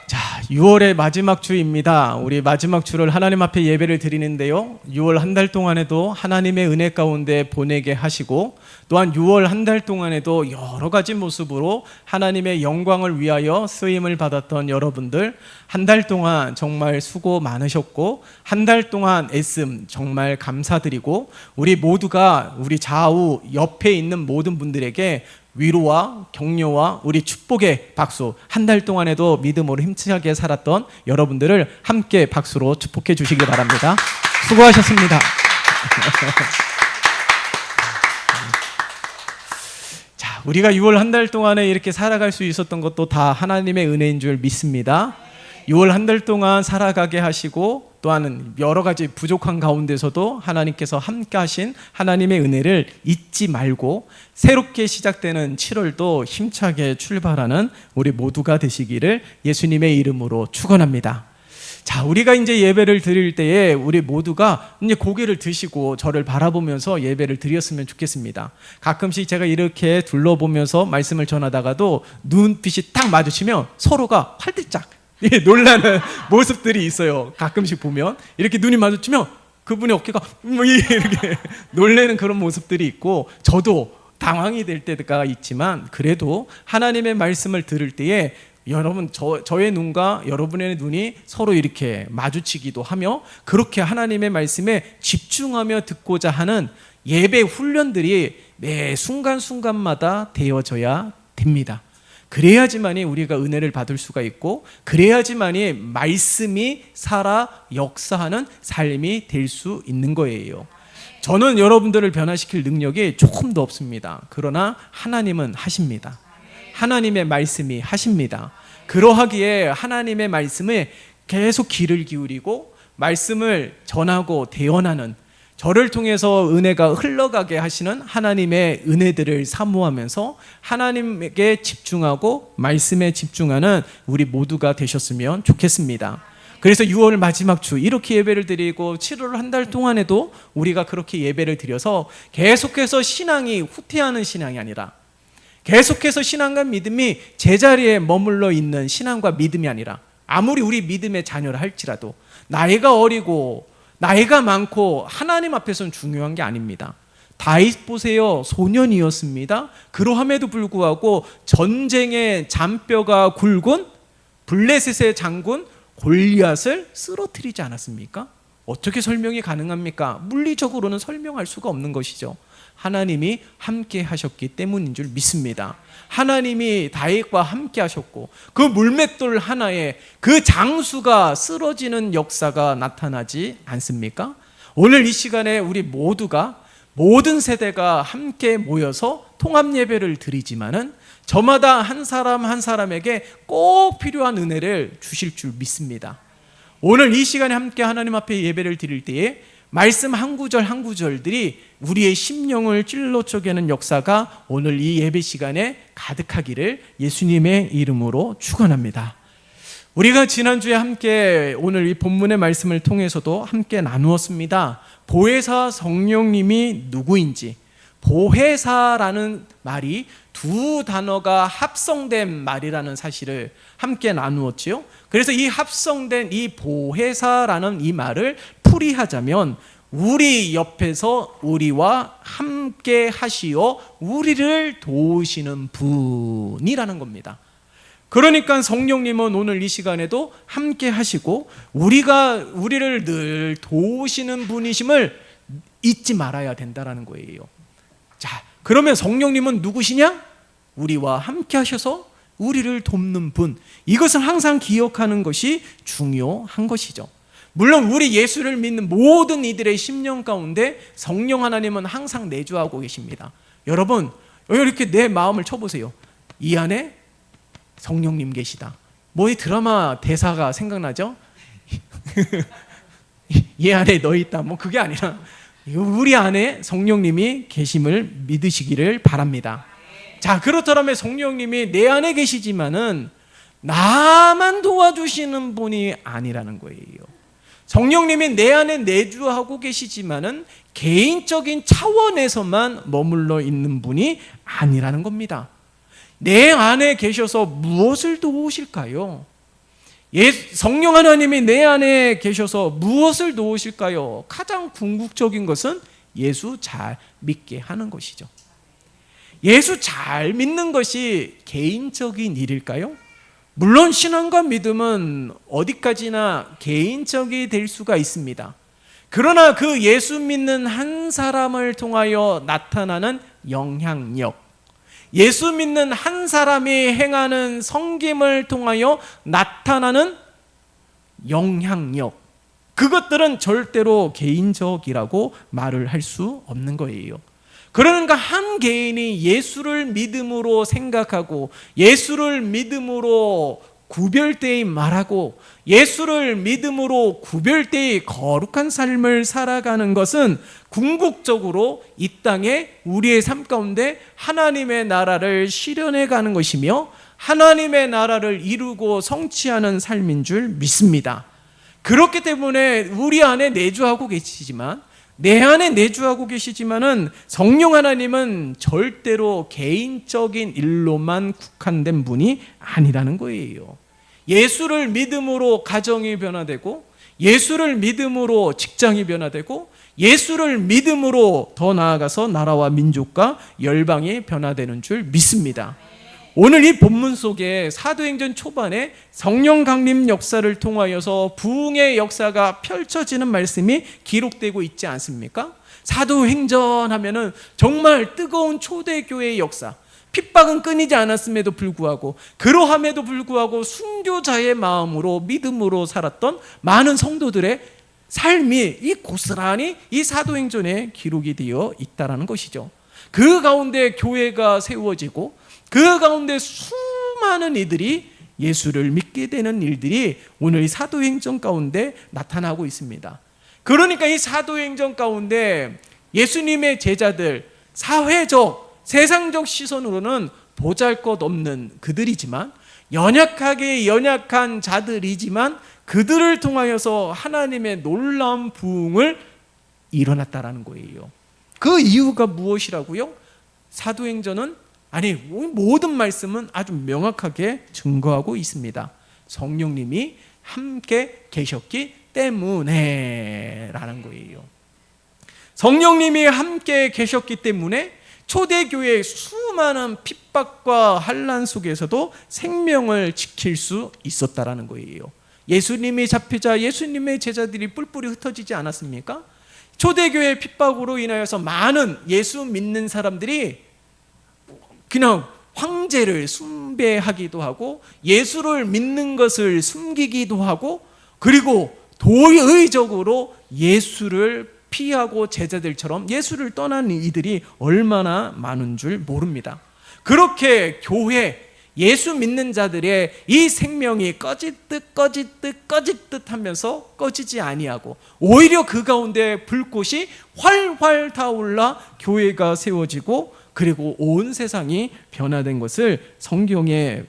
자, 6월의 마지막 주입니다. 우리 마지막 주를 하나님 앞에 예배를 드리는데요. 6월 한 달 동안에도 하나님의 은혜 가운데 보내게 하시고, 또한 6월 한 달 동안에도 여러 가지 모습으로 하나님의 영광을 위하여 쓰임을 받았던 여러분들, 한 달 동안 정말 수고 많으셨고, 한 달 동안 애씀 정말 감사드리고, 우리 모두가 우리 좌우 옆에 있는 모든 분들에게 위로와 격려와 우리 축복의 박수, 한 달 동안에도 믿음으로 힘차게 살았던 여러분들을 함께 박수로 축복해 주시기 바랍니다. 수고하셨습니다. 자, 우리가 6월 한 달 동안에 이렇게 살아갈 수 있었던 것도 다 하나님의 은혜인 줄 믿습니다. 6월 한 달 동안 살아가게 하시고, 또한 여러 가지 부족한 가운데서도 하나님께서 함께 하신 하나님의 은혜를 잊지 말고 새롭게 시작되는 7월도 힘차게 출발하는 우리 모두가 되시기를 예수님의 이름으로 축원합니다. 자, 우리가 이제 예배를 드릴 때에 우리 모두가 이제 고개를 드시고 저를 바라보면서 예배를 드렸으면 좋겠습니다. 가끔씩 제가 이렇게 둘러보면서 말씀을 전하다가도 눈빛이 딱 마주치면 서로가 활들짝 놀라는 모습들이 있어요. 가끔씩 보면 이렇게 눈이 마주치면 그분의 어깨가 이렇게 놀라는 그런 모습들이 있고, 저도 당황이 될 때가 있지만 그래도 하나님의 말씀을 들을 때에 여러분 저의 눈과 여러분의 눈이 서로 이렇게 마주치기도 하며, 그렇게 하나님의 말씀에 집중하며 듣고자 하는 예배 훈련들이 매 순간순간마다 되어져야 됩니다. 그래야지만이 우리가 은혜를 받을 수가 있고, 그래야지만이 말씀이 살아 역사하는 삶이 될 수 있는 거예요. 저는 여러분들을 변화시킬 능력이 조금도 없습니다. 그러나 하나님은 하십니다. 하나님의 말씀이 하십니다. 그러하기에 하나님의 말씀에 계속 귀를 기울이고 말씀을 전하고 대언하는, 저를 통해서 은혜가 흘러가게 하시는 하나님의 은혜들을 사모하면서 하나님에게 집중하고 말씀에 집중하는 우리 모두가 되셨으면 좋겠습니다. 그래서 6월 마지막 주 이렇게 예배를 드리고 7월 한 달 동안에도 우리가 그렇게 예배를 드려서 계속해서 신앙이 후퇴하는 신앙이 아니라, 계속해서 신앙과 믿음이 제자리에 머물러 있는 신앙과 믿음이 아니라, 아무리 우리 믿음의 자녀라 할지라도 나이가 어리고 나이가 많고 하나님 앞에서는 중요한 게 아닙니다. 다윗 보세요. 소년이었습니다. 그러함에도 불구하고 전쟁의 잔뼈가 굵은 블레셋의 장군 골리앗을 쓰러뜨리지 않았습니까? 어떻게 설명이 가능합니까? 물리적으로는 설명할 수가 없는 것이죠. 하나님이 함께 하셨기 때문인 줄 믿습니다. 하나님이 다윗과 함께 하셨고, 그 물맷돌 하나에 그 장수가 쓰러지는 역사가 나타나지 않습니까? 오늘 이 시간에 우리 모두가, 모든 세대가 함께 모여서 통합 예배를 드리지만은 저마다 한 사람 한 사람에게 꼭 필요한 은혜를 주실 줄 믿습니다. 오늘 이 시간에 함께 하나님 앞에 예배를 드릴 때에 말씀 한 구절 한 구절들이 우리의 심령을 찔러 쪼개는 역사가 오늘 이 예배 시간에 가득하기를 예수님의 이름으로 축원합니다. 우리가 지난주에 함께 오늘 이 본문의 말씀을 통해서도 함께 나누었습니다. 보혜사 성령님이 누구인지, 보혜사라는 말이 두 단어가 합성된 말이라는 사실을 함께 나누었지요. 그래서 이 합성된 이 보혜사라는 이 말을 풀이하자면 우리 옆에서 우리와 함께 하시어 우리를 도우시는 분이라는 겁니다. 그러니까 성령님은 오늘 이 시간에도 함께 하시고 우리를 늘 도우시는 분이심을 잊지 말아야 된다는 거예요. 자, 그러면 성령님은 누구시냐? 우리와 함께 하셔서 우리를 돕는 분. 이것을 항상 기억하는 것이 중요한 것이죠. 물론 우리 예수를 믿는 모든 이들의 심령 가운데 성령 하나님은 항상 내주하고 계십니다. 여러분, 이렇게 내 마음을 쳐보세요. 이 안에 성령님 계시다. 뭐 이 드라마 대사가 생각나죠? 이 안에 너 있다. 뭐 그게 아니라 우리 안에 성령님이 계심을 믿으시기를 바랍니다. 자, 그렇다면 성령님이 내 안에 계시지만은 나만 도와주시는 분이 아니라는 거예요. 성령님이 내 안에 내주하고 계시지만은 개인적인 차원에서만 머물러 있는 분이 아니라는 겁니다. 내 안에 계셔서 무엇을 도우실까요? 성령 하나님이 내 안에 계셔서 무엇을 도우실까요? 가장 궁극적인 것은 예수 잘 믿게 하는 것이죠. 예수 잘 믿는 것이 개인적인 일일까요? 물론 신앙과 믿음은 어디까지나 개인적이 될 수가 있습니다. 그러나 그 예수 믿는 한 사람을 통하여 나타나는 영향력, 예수 믿는 한 사람이 행하는 섬김을 통하여 나타나는 영향력, 그것들은 절대로 개인적이라고 말을 할 수 없는 거예요. 그러니까 한 개인이 예수를 믿음으로 생각하고 예수를 믿음으로 구별되이 말하고 예수를 믿음으로 구별되이 거룩한 삶을 살아가는 것은 궁극적으로 이 땅에 우리의 삶 가운데 하나님의 나라를 실현해 가는 것이며 하나님의 나라를 이루고 성취하는 삶인 줄 믿습니다. 그렇기 때문에 우리 안에 내주하고 계시지만, 내 안에 내주하고 계시지만은 성령 하나님은 절대로 개인적인 일로만 국한된 분이 아니라는 거예요. 예수를 믿음으로 가정이 변화되고, 예수를 믿음으로 직장이 변화되고, 예수를 믿음으로 더 나아가서 나라와 민족과 열방이 변화되는 줄 믿습니다. 오늘 이 본문 속에 사도행전 초반에 성령 강림 역사를 통하여서 부흥의 역사가 펼쳐지는 말씀이 기록되고 있지 않습니까? 사도행전 하면은 정말 뜨거운 초대교회의 역사, 핍박은 끊이지 않았음에도 불구하고, 그러함에도 불구하고 순교자의 마음으로 믿음으로 살았던 많은 성도들의 삶이 이 고스란히 이 사도행전에 기록이 되어 있다는 것이죠. 그 가운데 교회가 세워지고 그 가운데 수많은 이들이 예수를 믿게 되는 일들이 오늘 이 사도행전 가운데 나타나고 있습니다. 그러니까 이 사도행전 가운데 예수님의 제자들, 사회적, 세상적 시선으로는 보잘것없는 그들이지만, 연약하게 연약한 자들이지만 그들을 통하여서 하나님의 놀라운 부흥을 일어났다라는 거예요. 그 이유가 무엇이라고요? 사도행전은, 아니 모든 말씀은 아주 명확하게 증거하고 있습니다. 성령님이 함께 계셨기 때문에 라는 거예요. 성령님이 함께 계셨기 때문에 초대교회의 수많은 핍박과 환난 속에서도 생명을 지킬 수 있었다라는 거예요. 예수님이 잡히자 예수님의 제자들이 뿔뿔이 흩어지지 않았습니까? 초대교회의 핍박으로 인하여서 많은 예수 믿는 사람들이 그냥 황제를 숭배하기도 하고 예수를 믿는 것을 숨기기도 하고, 그리고 도의적으로 예수를 피하고 제자들처럼 예수를 떠나는 이들이 얼마나 많은 줄 모릅니다. 그렇게 교회, 예수 믿는 자들의 이 생명이 꺼질 듯 하면서 꺼지지 아니하고, 오히려 그 가운데 불꽃이 활활 타올라 교회가 세워지고, 그리고 온 세상이 변화된 것을 성경에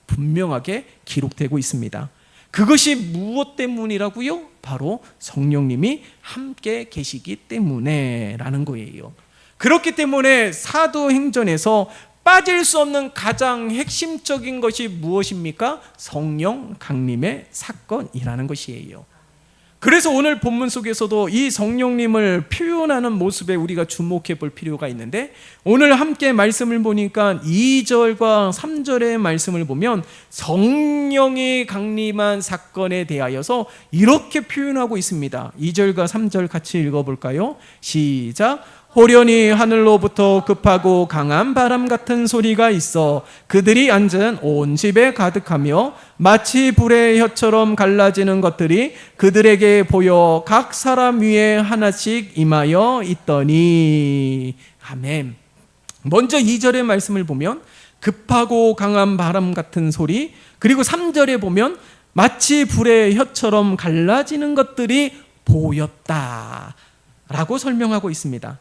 분명하게 기록되고 있습니다. 그것이 무엇 때문이라고요? 바로 성령님이 함께 계시기 때문에 라는 거예요. 그렇기 때문에 사도행전에서 빠질 수 없는 가장 핵심적인 것이 무엇입니까? 성령 강림의 사건이라는 것이에요. 그래서 오늘 본문 속에서도 이 성령님을 표현하는 모습에 우리가 주목해 볼 필요가 있는데, 오늘 함께 말씀을 보니까 2절과 3절의 말씀을 보면 성령이 강림한 사건에 대하여서 이렇게 표현하고 있습니다. 2절과 3절 같이 읽어볼까요? 시작. 호련히 하늘로부터 급하고 강한 바람 같은 소리가 있어 그들이 앉은 온 집에 가득하며 마치 불의 혀처럼 갈라지는 것들이 그들에게 보여 각 사람 위에 하나씩 임하여 있더니. 아멘. 먼저 2절의 말씀을 보면 급하고 강한 바람 같은 소리, 그리고 3절에 보면 마치 불의 혀처럼 갈라지는 것들이 보였다 라고 설명하고 있습니다.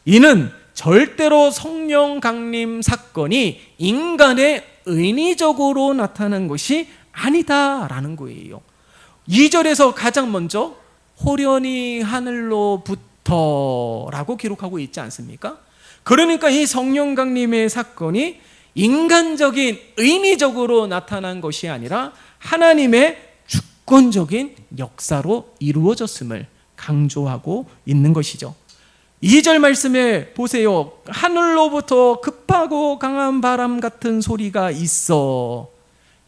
이는 절대로 성령 강림 사건이 인간의 인위적으로 나타난 것이 아니다라는 거예요. 2절에서 가장 먼저 호련히 하늘로부터 라고 기록하고 있지 않습니까? 그러니까 이 성령 강림의 사건이 인간적인 인위적으로 나타난 것이 아니라 하나님의 주권적인 역사로 이루어졌음을 강조하고 있는 것이죠. 2절 말씀에 보세요. 하늘로부터 급하고 강한 바람 같은 소리가 있어.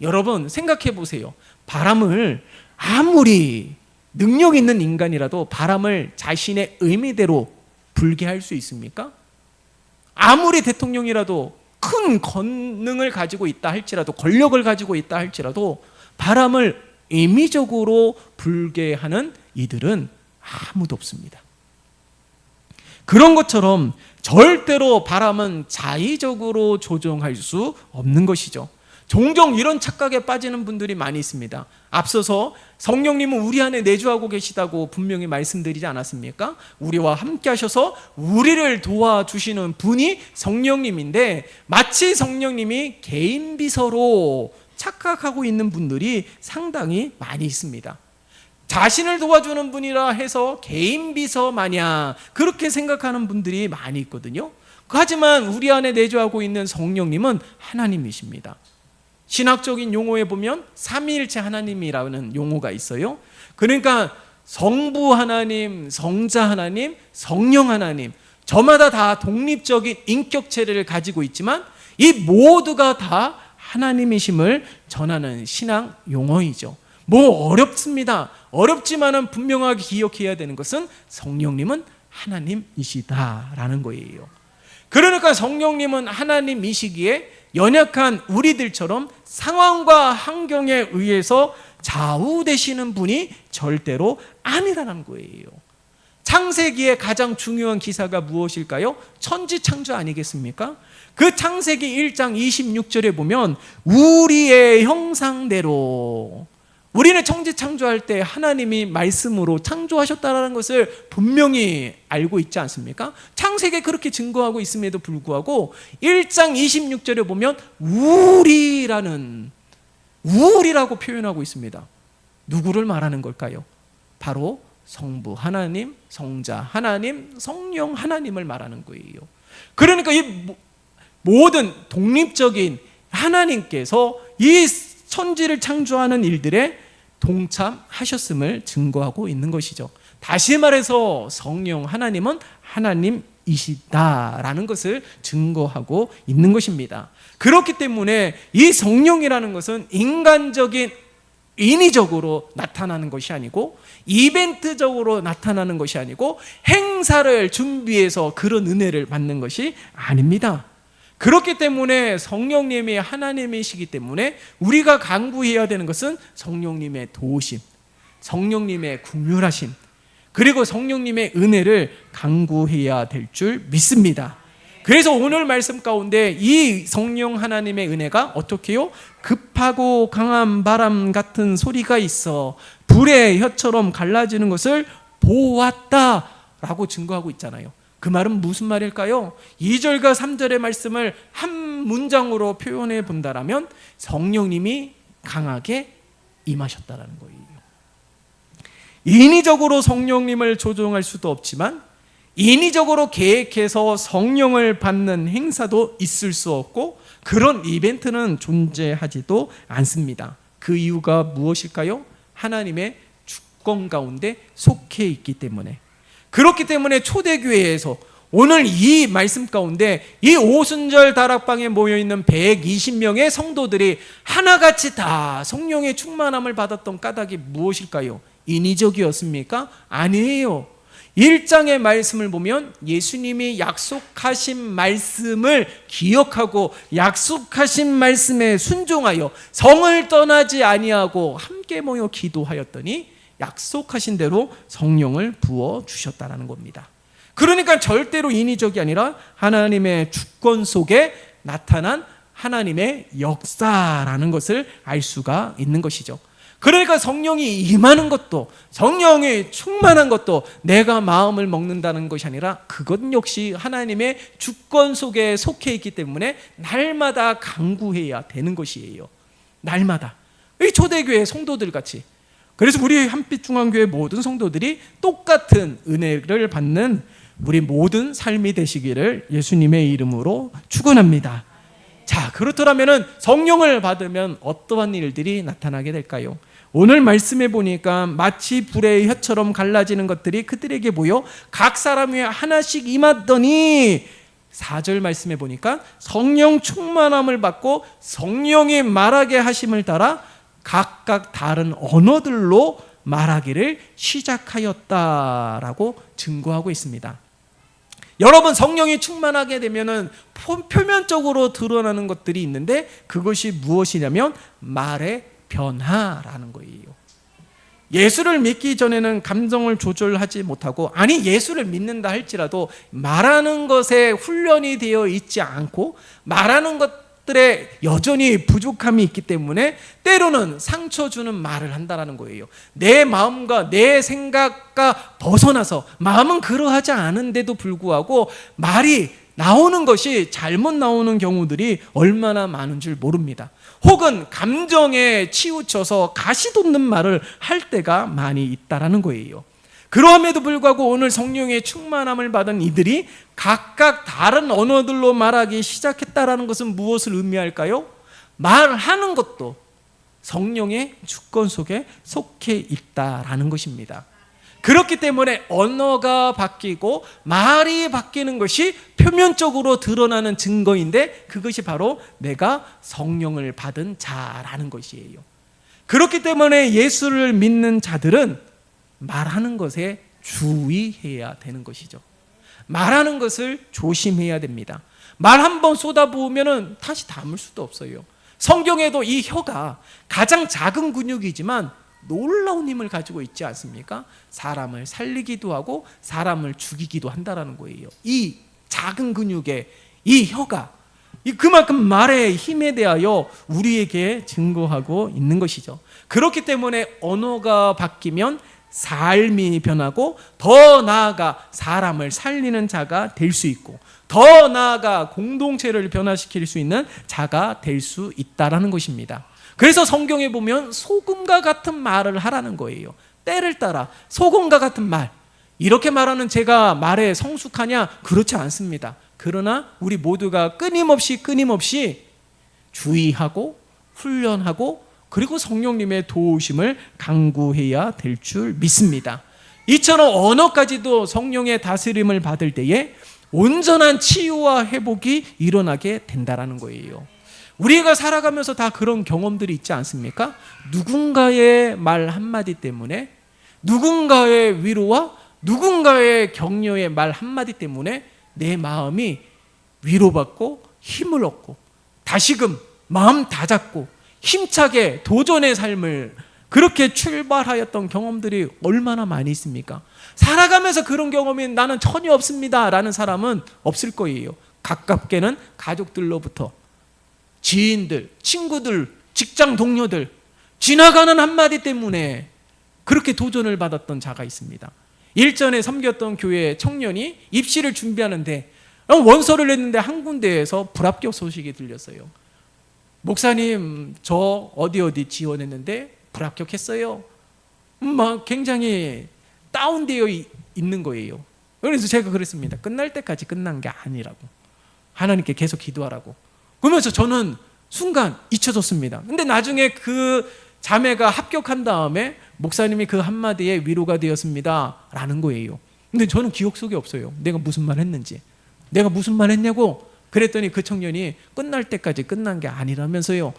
여러분 생각해 보세요. 바람을 아무리 능력 있는 인간이라도 바람을 자신의 의미대로 불게 할 수 있습니까? 아무리 대통령이라도 큰 권능을 가지고 있다 할지라도, 권력을 가지고 있다 할지라도 바람을 임의적으로 불게 하는 이들은 아무도 없습니다. 그런 것처럼 절대로 바람은 자의적으로 조종할 수 없는 것이죠. 종종 이런 착각에 빠지는 분들이 많이 있습니다. 앞서서 성령님은 우리 안에 내주하고 계시다고 분명히 말씀드리지 않았습니까? 우리와 함께 하셔서 우리를 도와주시는 분이 성령님인데, 마치 성령님이 개인 비서로 착각하고 있는 분들이 상당히 많이 있습니다. 자신을 도와주는 분이라 해서 개인 비서 마냥 그렇게 생각하는 분들이 많이 있거든요. 하지만 우리 안에 내주하고 있는 성령님은 하나님이십니다. 신학적인 용어에 보면 삼위일체 하나님이라는 용어가 있어요. 그러니까 성부 하나님, 성자 하나님, 성령 하나님, 저마다 다 독립적인 인격체를 가지고 있지만 이 모두가 다 하나님이심을 전하는 신앙 용어이죠. 뭐 어렵습니다. 어렵지만은 분명하게 기억해야 되는 것은 성령님은 하나님이시다라는 거예요. 그러니까 성령님은 하나님이시기에 연약한 우리들처럼 상황과 환경에 의해서 좌우되시는 분이 절대로 아니라는 거예요. 창세기의 가장 중요한 기사가 무엇일까요? 천지창조 아니겠습니까? 그 창세기 1장 26절에 보면 우리의 형상대로, 우리는 천지창조할 때 하나님이 말씀으로 창조하셨다는 것을 분명히 알고 있지 않습니까? 창세기에 그렇게 증거하고 있음에도 불구하고 1장 26절에 보면 우리라고 표현하고 있습니다. 누구를 말하는 걸까요? 바로 성부 하나님, 성자 하나님, 성령 하나님을 말하는 거예요. 그러니까 이 모든 독립적인 하나님께서 이 천지를 창조하는 일들에 동참하셨음을 증거하고 있는 것이죠. 다시 말해서 성령 하나님은 하나님이시다라는 것을 증거하고 있는 것입니다. 그렇기 때문에 이 성령이라는 것은 인간적인 인위적으로 나타나는 것이 아니고, 이벤트적으로 나타나는 것이 아니고, 행사를 준비해서 그런 은혜를 받는 것이 아닙니다. 그렇기 때문에 성령님이 하나님이시기 때문에 우리가 간구해야 되는 것은 성령님의 도우심, 성령님의 긍휼하심, 그리고 성령님의 은혜를 간구해야 될 줄 믿습니다. 그래서 오늘 말씀 가운데 이 성령 하나님의 은혜가 어떻게 해요? 급하고 강한 바람 같은 소리가 있어 불의 혀처럼 갈라지는 것을 보았다라고 증거하고 있잖아요. 그 말은 무슨 말일까요? 2절과 3절의 말씀을 한 문장으로 표현해 본다라면 성령님이 강하게 임하셨다라는 거예요. 인위적으로 성령님을 조종할 수도 없지만 인위적으로 계획해서 성령을 받는 행사도 있을 수 없고, 그런 이벤트는 존재하지도 않습니다. 그 이유가 무엇일까요? 하나님의 주권 가운데 속해 있기 때문에. 그렇기 때문에 초대교회에서 오늘 이 말씀 가운데 이 오순절 다락방에 모여있는 120명의 성도들이 하나같이 다 성령의 충만함을 받았던 까닭이 무엇일까요? 인위적이었습니까? 아니에요. 1장의 말씀을 보면 예수님이 약속하신 말씀을 기억하고 약속하신 말씀에 순종하여 성을 떠나지 아니하고 함께 모여 기도하였더니 약속하신 대로 성령을 부어주셨다는 겁니다. 그러니까 절대로 인위적이 아니라 하나님의 주권 속에 나타난 하나님의 역사라는 것을 알 수가 있는 것이죠. 그러니까 성령이 임하는 것도, 성령이 충만한 것도 내가 마음을 먹는다는 것이 아니라 그것 역시 하나님의 주권 속에 속해 있기 때문에 날마다 간구해야 되는 것이에요. 날마다. 이 초대교회 성도들 같이. 그래서 우리 한빛중앙교회 모든 성도들이 똑같은 은혜를 받는 우리 모든 삶이 되시기를 예수님의 이름으로 축원합니다. 자, 그렇더라면 성령을 받으면 어떠한 일들이 나타나게 될까요? 오늘 말씀해 보니까 마치 불의 혀처럼 갈라지는 것들이 그들에게 보여 각 사람 위에 하나씩 임하더니 4절 말씀해 보니까 성령 충만함을 받고 성령이 말하게 하심을 따라 각각 다른 언어들로 말하기를 시작하였다라고 증거하고 있습니다. 여러분, 성령이 충만하게 되면은 표면적으로 드러나는 것들이 있는데 그것이 무엇이냐면 말의 변화라는 거예요. 예수를 믿기 전에는 감정을 조절하지 못하고, 아니 예수를 믿는다 할지라도 말하는 것에 훈련이 되어 있지 않고 말하는 것들에 여전히 부족함이 있기 때문에 때로는 상처 주는 말을 한다는 거예요. 내 마음과 내 생각과 벗어나서, 마음은 그러하지 않은데도 불구하고 말이 나오는 것이 잘못 나오는 경우들이 얼마나 많은 줄 모릅니다. 혹은 감정에 치우쳐서 가시 돋는 말을 할 때가 많이 있다라는 거예요. 그럼에도 불구하고 오늘 성령의 충만함을 받은 이들이 각각 다른 언어들로 말하기 시작했다라는 것은 무엇을 의미할까요? 말하는 것도 성령의 주권 속에 속해 있다라는 것입니다. 그렇기 때문에 언어가 바뀌고 말이 바뀌는 것이 표면적으로 드러나는 증거인데 그것이 바로 내가 성령을 받은 자라는 것이에요. 그렇기 때문에 예수를 믿는 자들은 말하는 것에 주의해야 되는 것이죠. 말하는 것을 조심해야 됩니다. 말 한 번 쏟아부으면 다시 담을 수도 없어요. 성경에도 이 혀가 가장 작은 근육이지만 놀라운 힘을 가지고 있지 않습니까? 사람을 살리기도 하고 사람을 죽이기도 한다는 거예요. 이 작은 근육의 이 혀가 그만큼 말의 힘에 대하여 우리에게 증거하고 있는 것이죠. 그렇기 때문에 언어가 바뀌면 삶이 변하고 더 나아가 사람을 살리는 자가 될 수 있고 더 나아가 공동체를 변화시킬 수 있는 자가 될 수 있다라는 것입니다. 그래서 성경에 보면 소금과 같은 말을 하라는 거예요. 때를 따라 소금과 같은 말. 이렇게 말하는 제가 말에 성숙하냐? 그렇지 않습니다. 그러나 우리 모두가 끊임없이 주의하고 훈련하고 그리고 성령님의 도우심을 간구해야 될 줄 믿습니다. 이처럼 언어까지도 성령의 다스림을 받을 때에 온전한 치유와 회복이 일어나게 된다는 거예요. 우리가 살아가면서 다 그런 경험들이 있지 않습니까? 누군가의 말 한마디 때문에, 누군가의 위로와 누군가의 격려의 말 한마디 때문에 내 마음이 위로받고 힘을 얻고 다시금 마음 다잡고 힘차게 도전의 삶을 그렇게 출발하였던 경험들이 얼마나 많이 있습니까? 살아가면서 그런 경험이 나는 전혀 없습니다 라는 사람은 없을 거예요. 가깝게는 가족들로부터, 지인들, 친구들, 직장 동료들, 지나가는 한마디 때문에 그렇게 도전을 받았던 자가 있습니다. 일전에 섬겼던 교회 청년이 입시를 준비하는데 원서를 냈는데 한 군데에서 불합격 소식이 들렸어요. 목사님, 저 어디 지원했는데 불합격했어요. 막 굉장히 다운되어 있는 거예요. 그래서 제가 그랬습니다. 끝날 때까지 끝난 게 아니라고, 하나님께 계속 기도하라고. 그러면서 저는 순간 잊혀졌습니다. 근데 나중에 그 자매가 합격한 다음에 목사님이 그 한마디에 위로가 되었습니다 라는 거예요. 근데 저는 기억 속에 없어요. 내가 무슨 말 했는지, 내가 무슨 말 했냐고. 그랬더니 그 청년이 끝날 때까지 끝난 게 아니라면서요.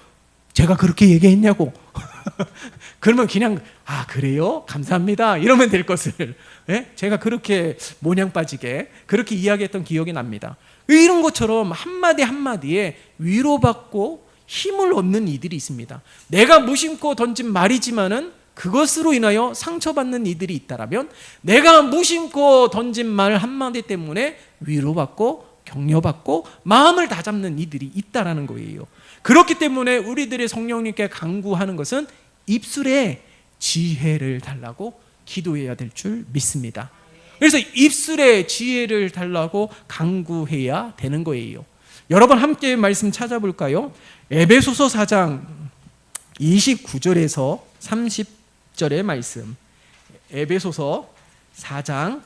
제가 그렇게 얘기했냐고. 그러면 그냥 그래요? 감사합니다 이러면 될 것을 제가 그렇게 모냥 빠지게 그렇게 이야기했던 기억이 납니다. 이런 것처럼 한마디 한마디에 위로받고 힘을 얻는 이들이 있습니다. 내가 무심코 던진 말이지만은 그것으로 인하여 상처받는 이들이 있다라면, 내가 무심코 던진 말 한마디 때문에 위로받고 격려받고 마음을 다잡는 이들이 있다라는 거예요. 그렇기 때문에 우리들의 성령님께 간구하는 것은 입술에 지혜를 달라고 기도해야 될 줄 믿습니다. 그래서 입술에 지혜를 달라고 간구해야 되는 거예요. 여러분 함께 말씀 찾아볼까요? 에베소서 4장 29절에서 30절의 말씀. 에베소서 4장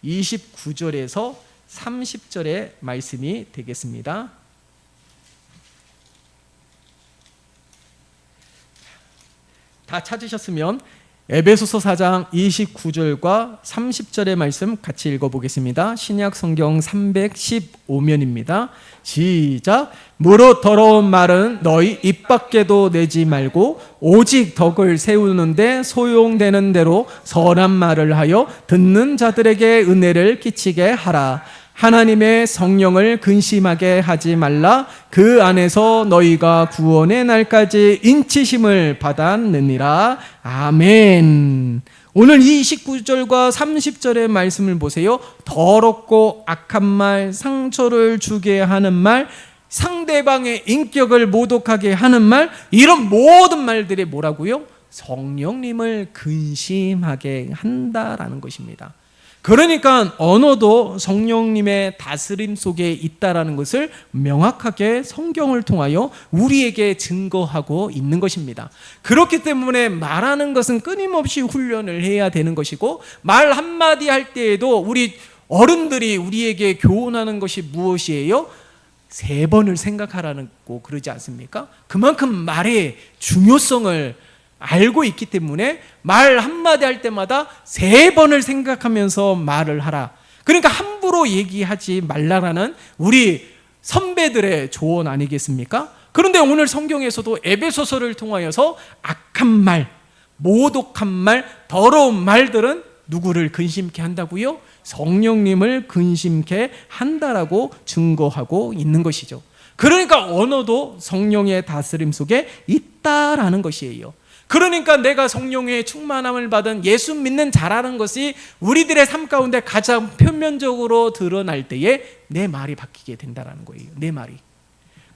29절에서 30절의 말씀이 되겠습니다. 다 찾으셨으면 에베소서 4장 29절과 30절의 말씀 같이 읽어보겠습니다. 신약 성경 315면입니다. 시작. 무릇 더러운 말은 너희 입 밖에도 내지 말고 오직 덕을 세우는데 소용되는 대로 선한 말을 하여 듣는 자들에게 은혜를 끼치게 하라. 하나님의 성령을 근심하게 하지 말라. 그 안에서 너희가 구원의 날까지 인치심을 받았느니라. 아멘. 오늘 이 29절과 30절의 말씀을 보세요. 더럽고 악한 말, 상처를 주게 하는 말, 상대방의 인격을 모독하게 하는 말, 이런 모든 말들이 뭐라고요? 성령님을 근심하게 한다라는 것입니다. 그러니까 언어도 성령님의 다스림 속에 있다라는 것을 명확하게 성경을 통하여 우리에게 증거하고 있는 것입니다. 그렇기 때문에 말하는 것은 끊임없이 훈련을 해야 되는 것이고, 말 한마디 할 때에도 우리 어른들이 우리에게 교훈하는 것이 무엇이에요? 3번을 생각하라고 그러지 않습니까? 그만큼 말의 중요성을 알고 있기 때문에 말 한마디 할 때마다 3번을 생각하면서 말을 하라. 그러니까 함부로 얘기하지 말라라는 우리 선배들의 조언 아니겠습니까? 그런데 오늘 성경에서도 에베소서를 통하여서 악한 말, 모독한 말, 더러운 말들은 누구를 근심케 한다고요? 성령님을 근심케 한다라고 증거하고 있는 것이죠. 그러니까 언어도 성령의 다스림 속에 있다라는 것이에요. 그러니까 내가 성령의 충만함을 받은 예수 믿는 자라는 것이 우리들의 삶 가운데 가장 표면적으로 드러날 때에 내 말이 바뀌게 된다는 거예요. 내 말이.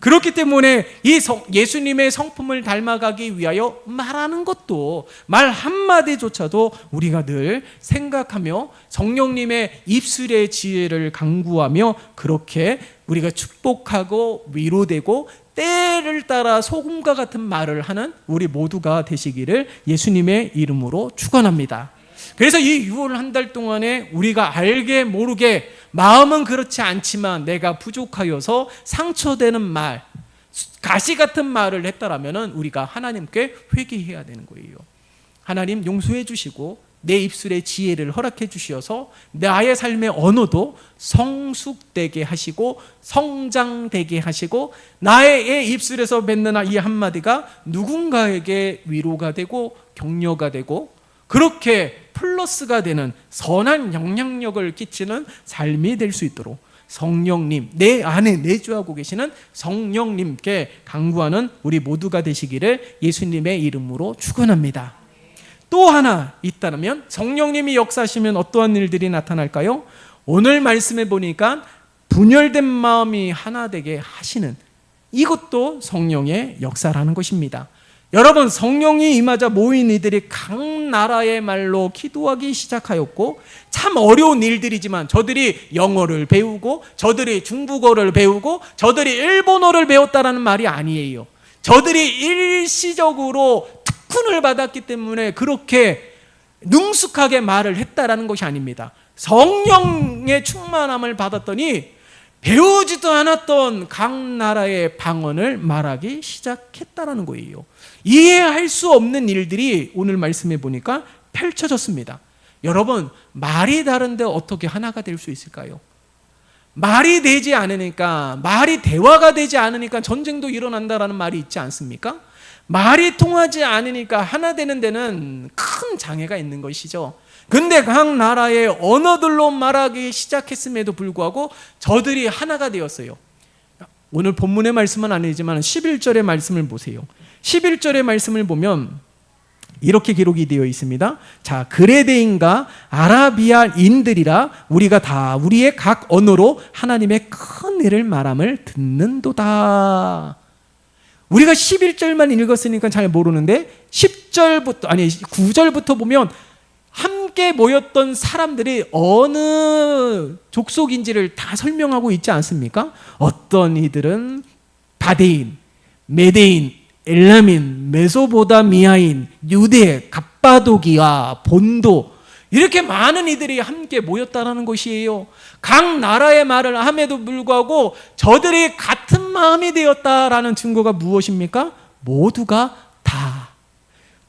그렇기 때문에 이 예수님의 성품을 닮아가기 위하여 말하는 것도, 말 한마디조차도 우리가 늘 생각하며 성령님의 입술의 지혜를 강구하며 그렇게 우리가 축복하고 위로되고 때를 따라 소금과 같은 말을 하는 우리 모두가 되시기를 예수님의 이름으로 축원합니다. 그래서 이 6월 한 달 동안에 우리가 알게 모르게 마음은 그렇지 않지만 내가 부족하여서 상처되는 말, 가시 같은 말을 했다라면 우리가 하나님께 회개해야 되는 거예요. 하나님 용서해 주시고 내 입술에 지혜를 허락해 주시어서 나의 삶의 언어도 성숙되게 하시고 성장되게 하시고 나의 입술에서 뱉는 이 한마디가 누군가에게 위로가 되고 격려가 되고 그렇게 플러스가 되는 선한 영향력을 끼치는 삶이 될 수 있도록 성령님, 내 안에 내주하고 계시는 성령님께 간구하는 우리 모두가 되시기를 예수님의 이름으로 축원합니다. 또 하나 있다면 성령님이 역사하시면 어떠한 일들이 나타날까요? 오늘 말씀해 보니까 분열된 마음이 하나 되게 하시는, 이것도 성령의 역사라는 것입니다. 여러분, 성령이 임하자 모인 이들이 각 나라의 말로 기도하기 시작하였고, 참 어려운 일들이지만 저들이 영어를 배우고 저들이 중국어를 배우고 저들이 일본어를 배웠다라는 말이 아니에요. 저들이 일시적으로 특훈을 받았기 때문에 그렇게 능숙하게 말을 했다라는 것이 아닙니다. 성령의 충만함을 받았더니 배우지도 않았던 각 나라의 방언을 말하기 시작했다라는 거예요. 이해할 수 없는 일들이 오늘 말씀해 보니까 펼쳐졌습니다. 여러분, 말이 다른데 어떻게 하나가 될 수 있을까요? 말이 되지 않으니까, 말이 대화가 되지 않으니까 전쟁도 일어난다라는 말이 있지 않습니까? 말이 통하지 않으니까 하나 되는 데는 큰 장애가 있는 것이죠. 근데 각 나라의 언어들로 말하기 시작했음에도 불구하고 저들이 하나가 되었어요. 오늘 본문의 말씀은 아니지만 11절의 말씀을 보세요. 11절의 말씀을 보면 이렇게 기록이 되어 있습니다. 자, 그레데인과 아라비아인들이라 우리가 다 우리의 각 언어로 하나님의 큰 일을 말함을 듣는도다. 우리가 11절만 읽었으니까 잘 모르는데 9절부터 보면 함께 모였던 사람들이 어느 족속인지를 다 설명하고 있지 않습니까? 어떤 이들은 바데인, 메데인, 엘라민, 메소보다미아인, 유대, 갑바도기아, 본도, 이렇게 많은 이들이 함께 모였다는 것이에요. 각 나라의 말을 함에도 불구하고 저들이 같은 마음이 되었다라는 증거가 무엇입니까? 모두가 다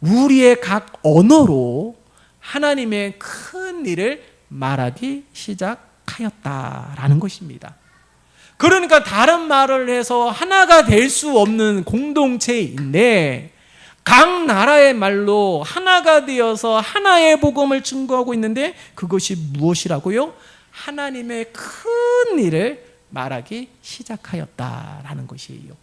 우리의 각 언어로 하나님의 큰 일을 말하기 시작하였다라는 것입니다. 그러니까 다른 말을 해서 하나가 될 수 없는 공동체인데 각 나라의 말로 하나가 되어서 하나의 복음을 증거하고 있는데 그것이 무엇이라고요? 하나님의 큰 일을 말하기 시작하였다라는 것이에요.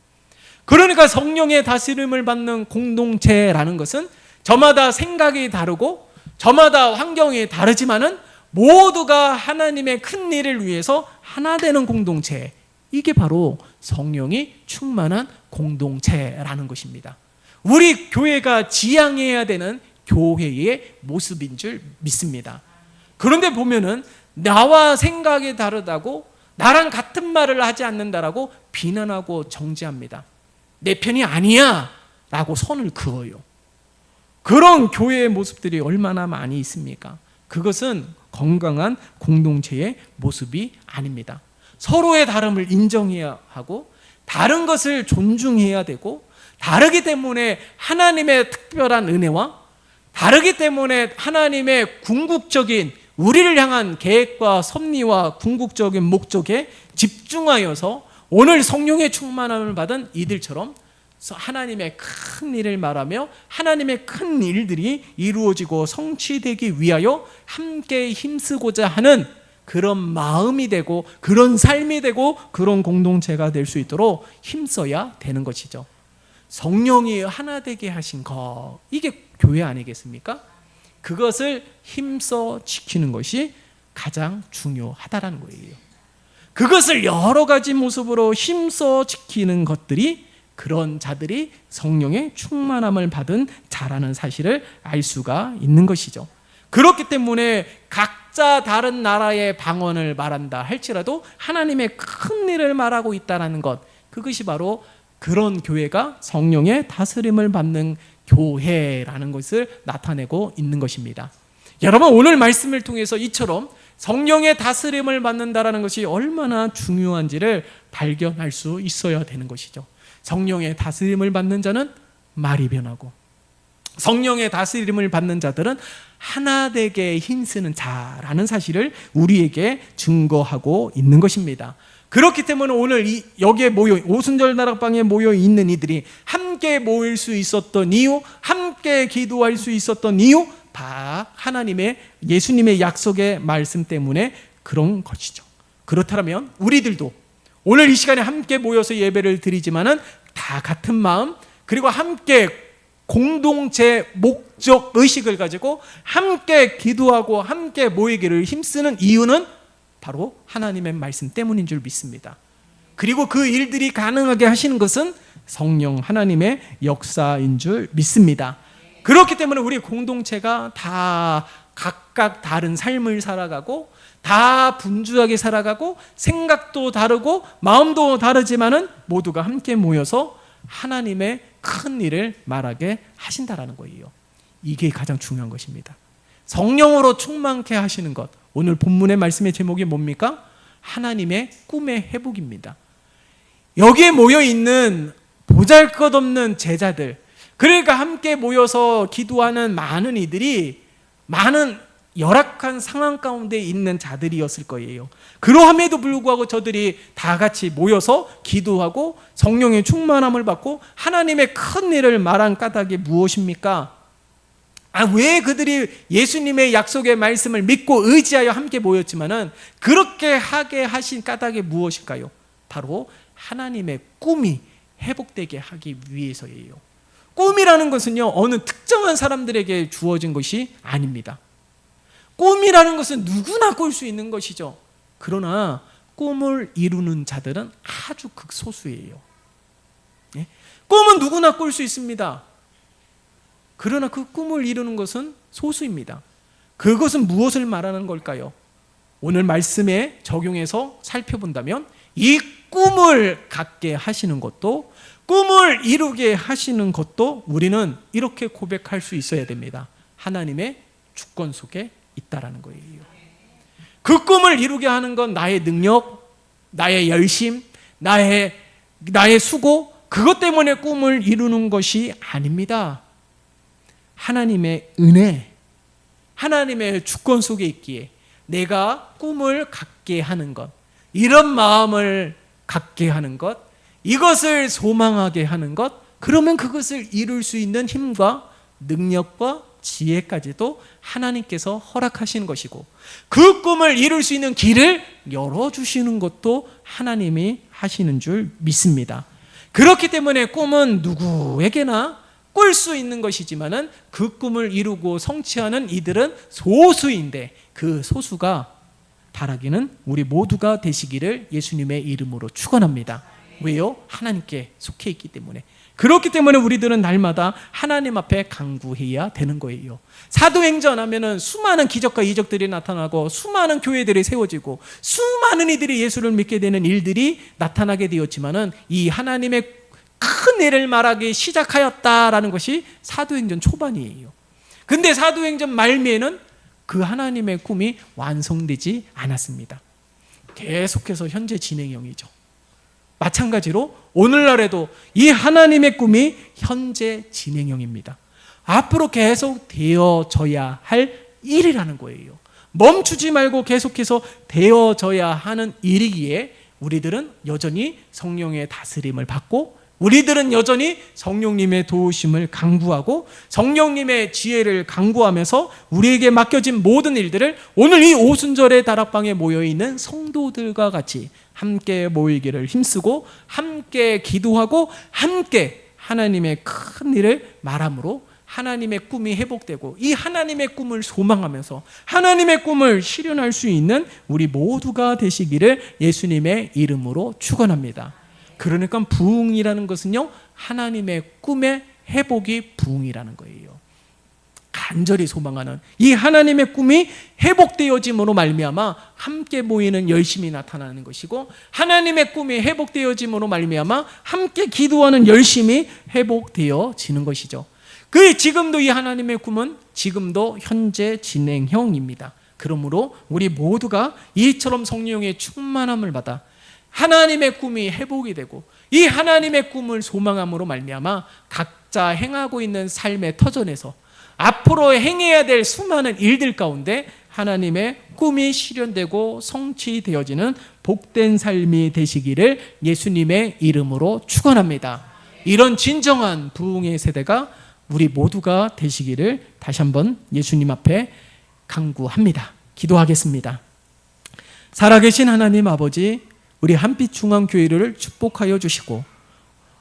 그러니까 성령의 다스림을 받는 공동체라는 것은 저마다 생각이 다르고 저마다 환경이 다르지만은 모두가 하나님의 큰 일을 위해서 하나 되는 공동체, 이게 바로 성령이 충만한 공동체라는 것입니다. 우리 교회가 지향해야 되는 교회의 모습인 줄 믿습니다. 그런데 보면은 나와 생각이 다르다고 나랑 같은 말을 하지 않는다라고 비난하고 정죄합니다. 내 편이 아니야 라고 선을 그어요. 그런 교회의 모습들이 얼마나 많이 있습니까? 그것은 건강한 공동체의 모습이 아닙니다. 서로의 다름을 인정해야 하고 다른 것을 존중해야 되고 다르기 때문에 하나님의 특별한 은혜와 다르기 때문에 하나님의 궁극적인 우리를 향한 계획과 섭리와 궁극적인 목적에 집중하여서 오늘 성령의 충만함을 받은 이들처럼 하나님의 큰 일을 말하며 하나님의 큰 일들이 이루어지고 성취되기 위하여 함께 힘쓰고자 하는 그런 마음이 되고 그런 삶이 되고 그런 공동체가 될 수 있도록 힘써야 되는 것이죠. 성령이 하나 되게 하신 것, 이게 교회 아니겠습니까? 그것을 힘써 지키는 것이 가장 중요하다라는 거예요. 그것을 여러 가지 모습으로 힘써 지키는 것들이 그런 자들이 성령의 충만함을 받은 자라는 사실을 알 수가 있는 것이죠. 그렇기 때문에 각자 다른 나라의 방언을 말한다 할지라도 하나님의 큰 일을 말하고 있다는 것, 그것이 바로 그런 교회가 성령의 다스림을 받는 교회라는 것을 나타내고 있는 것입니다. 여러분, 오늘 말씀을 통해서 이처럼 성령의 다스림을 받는다라는 것이 얼마나 중요한지를 발견할 수 있어야 되는 것이죠. 성령의 다스림을 받는 자는 말이 변하고 성령의 다스림을 받는 자들은 하나 되게 힘쓰는 자라는 사실을 우리에게 증거하고 있는 것입니다. 그렇기 때문에 오늘 여기에 오순절 다락방에 모여 있는 이들이 함께 모일 수 있었던 이유, 함께 기도할 수 있었던 이유, 다 하나님의 예수님의 약속의 말씀 때문에 그런 것이죠. 그렇다면 우리들도 오늘 이 시간에 함께 모여서 예배를 드리지만은 다 같은 마음, 그리고 함께 공동체 목적 의식을 가지고 함께 기도하고 함께 모이기를 힘쓰는 이유는 바로 하나님의 말씀 때문인 줄 믿습니다. 그리고 그 일들이 가능하게 하시는 것은 성령 하나님의 역사인 줄 믿습니다. 그렇기 때문에 우리 공동체가 다 각각 다른 삶을 살아가고 다 분주하게 살아가고 생각도 다르고 마음도 다르지만은 모두가 함께 모여서 하나님의 큰 일을 말하게 하신다라는 거예요. 이게 가장 중요한 것입니다. 성령으로 충만케 하시는 것. 오늘 본문의 말씀의 제목이 뭡니까? 하나님의 꿈의 회복입니다. 여기에 모여 있는 보잘것없는 제자들, 그러니까 함께 모여서 기도하는 많은 이들이 많은 열악한 상황 가운데 있는 자들이었을 거예요. 그러함에도 불구하고 저들이 다 같이 모여서 기도하고 성령의 충만함을 받고 하나님의 큰 일을 말한 까닭이 무엇입니까? 왜 그들이 예수님의 약속의 말씀을 믿고 의지하여 함께 모였지만은 그렇게 하게 하신 까닭이 무엇일까요? 바로 하나님의 꿈이 회복되게 하기 위해서예요. 꿈이라는 것은요, 어느 특정한 사람들에게 주어진 것이 아닙니다. 꿈이라는 것은 누구나 꿀 수 있는 것이죠. 그러나 꿈을 이루는 자들은 아주 극소수예요. 예? 꿈은 누구나 꿀 수 있습니다. 그러나 그 꿈을 이루는 것은 소수입니다. 그것은 무엇을 말하는 걸까요? 오늘 말씀에 적용해서 살펴본다면 이 꿈을 갖게 하시는 것도, 꿈을 이루게 하시는 것도 우리는 이렇게 고백할 수 있어야 됩니다. 하나님의 주권 속에 있다라는 거예요. 그 꿈을 이루게 하는 건 나의 능력, 나의 열심, 나의 수고, 그것 때문에 꿈을 이루는 것이 아닙니다. 하나님의 은혜, 하나님의 주권 속에 있기에 내가 꿈을 갖게 하는 것, 이런 마음을 갖게 하는 것, 이것을 소망하게 하는 것, 그러면 그것을 이룰 수 있는 힘과 능력과 지혜까지도 하나님께서 허락하시는 것이고, 그 꿈을 이룰 수 있는 길을 열어주시는 것도 하나님이 하시는 줄 믿습니다. 그렇기 때문에 꿈은 누구에게나 꿀 수 있는 것이지만은 그 꿈을 이루고 성취하는 이들은 소수인데, 그 소수가 바라기는 우리 모두가 되시기를 예수님의 이름으로 축원합니다. 왜요? 하나님께 속해 있기 때문에. 그렇기 때문에 우리들은 날마다 하나님 앞에 간구해야 되는 거예요. 사도행전 하면은 수많은 기적과 이적들이 나타나고 수많은 교회들이 세워지고 수많은 이들이 예수를 믿게 되는 일들이 나타나게 되었지만은 이 하나님의 큰 일을 말하기 시작하였다라는 것이 사도행전 초반이에요. 근데 사도행전 말미에는 그 하나님의 꿈이 완성되지 않았습니다. 계속해서 현재 진행형이죠. 마찬가지로 오늘날에도 이 하나님의 꿈이 현재 진행형입니다. 앞으로 계속 되어져야 할 일이라는 거예요. 멈추지 말고 계속해서 되어져야 하는 일이기에 우리들은 여전히 성령의 다스림을 받고, 우리들은 여전히 성령님의 도우심을 간구하고 성령님의 지혜를 간구하면서 우리에게 맡겨진 모든 일들을 오늘 이 오순절의 다락방에 모여있는 성도들과 같이 함께 모이기를 힘쓰고 함께 기도하고 함께 하나님의 큰 일을 말함으로 하나님의 꿈이 회복되고, 이 하나님의 꿈을 소망하면서 하나님의 꿈을 실현할 수 있는 우리 모두가 되시기를 예수님의 이름으로 축원합니다. 그러니까 부흥이라는 것은요, 하나님의 꿈의 회복이 부흥이라는 거예요. 간절히 소망하는 이 하나님의 꿈이 회복되어짐으로 말미암아 함께 모이는 열심이 나타나는 것이고, 하나님의 꿈이 회복되어짐으로 말미암아 함께 기도하는 열심이 회복되어지는 것이죠. 지금도 이 하나님의 꿈은 지금도 현재 진행형입니다. 그러므로 우리 모두가 이처럼 성령의 충만함을 받아 하나님의 꿈이 회복이 되고 이 하나님의 꿈을 소망함으로 말미암아 각자 행하고 있는 삶의 터전에서 앞으로 행해야 될 수많은 일들 가운데 하나님의 꿈이 실현되고 성취되어지는 복된 삶이 되시기를 예수님의 이름으로 축원합니다. 이런 진정한 부흥의 세대가 우리 모두가 되시기를 다시 한번 예수님 앞에 간구합니다. 기도하겠습니다. 살아계신 하나님 아버지, 우리 한빛중앙교회를 축복하여 주시고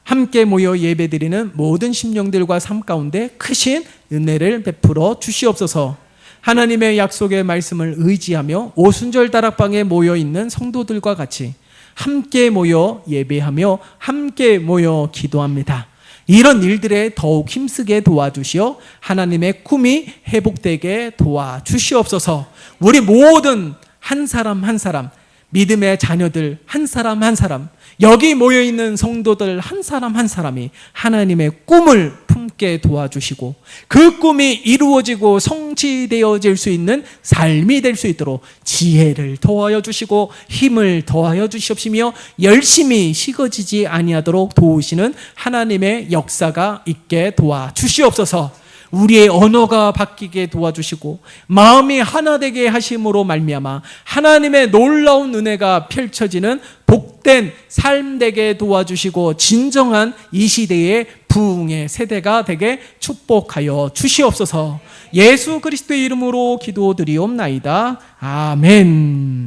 함께 모여 예배드리는 모든 심령들과 삶 가운데 크신 은혜를 베풀어 주시옵소서. 하나님의 약속의 말씀을 의지하며 오순절 다락방에 모여있는 성도들과 같이 함께 모여 예배하며 함께 모여 기도합니다. 이런 일들에 더욱 힘쓰게 도와주시어 하나님의 꿈이 회복되게 도와주시옵소서. 우리 모든 한 사람 한 사람, 믿음의 자녀들 한 사람 한 사람, 여기 모여있는 성도들 한 사람 한 사람이 하나님의 꿈을 품게 도와주시고 그 꿈이 이루어지고 성취되어질 수 있는 삶이 될 수 있도록 지혜를 더하여 주시고 힘을 더하여 주시옵시며 열심히 식어지지 아니하도록 도우시는 하나님의 역사가 있게 도와주시옵소서. 우리의 언어가 바뀌게 도와주시고 마음이 하나 되게 하심으로 말미암아 하나님의 놀라운 은혜가 펼쳐지는 복된 삶 되게 도와주시고 진정한 이 시대의 부흥의 세대가 되게 축복하여 주시옵소서. 예수 그리스도의 이름으로 기도드리옵나이다. 아멘.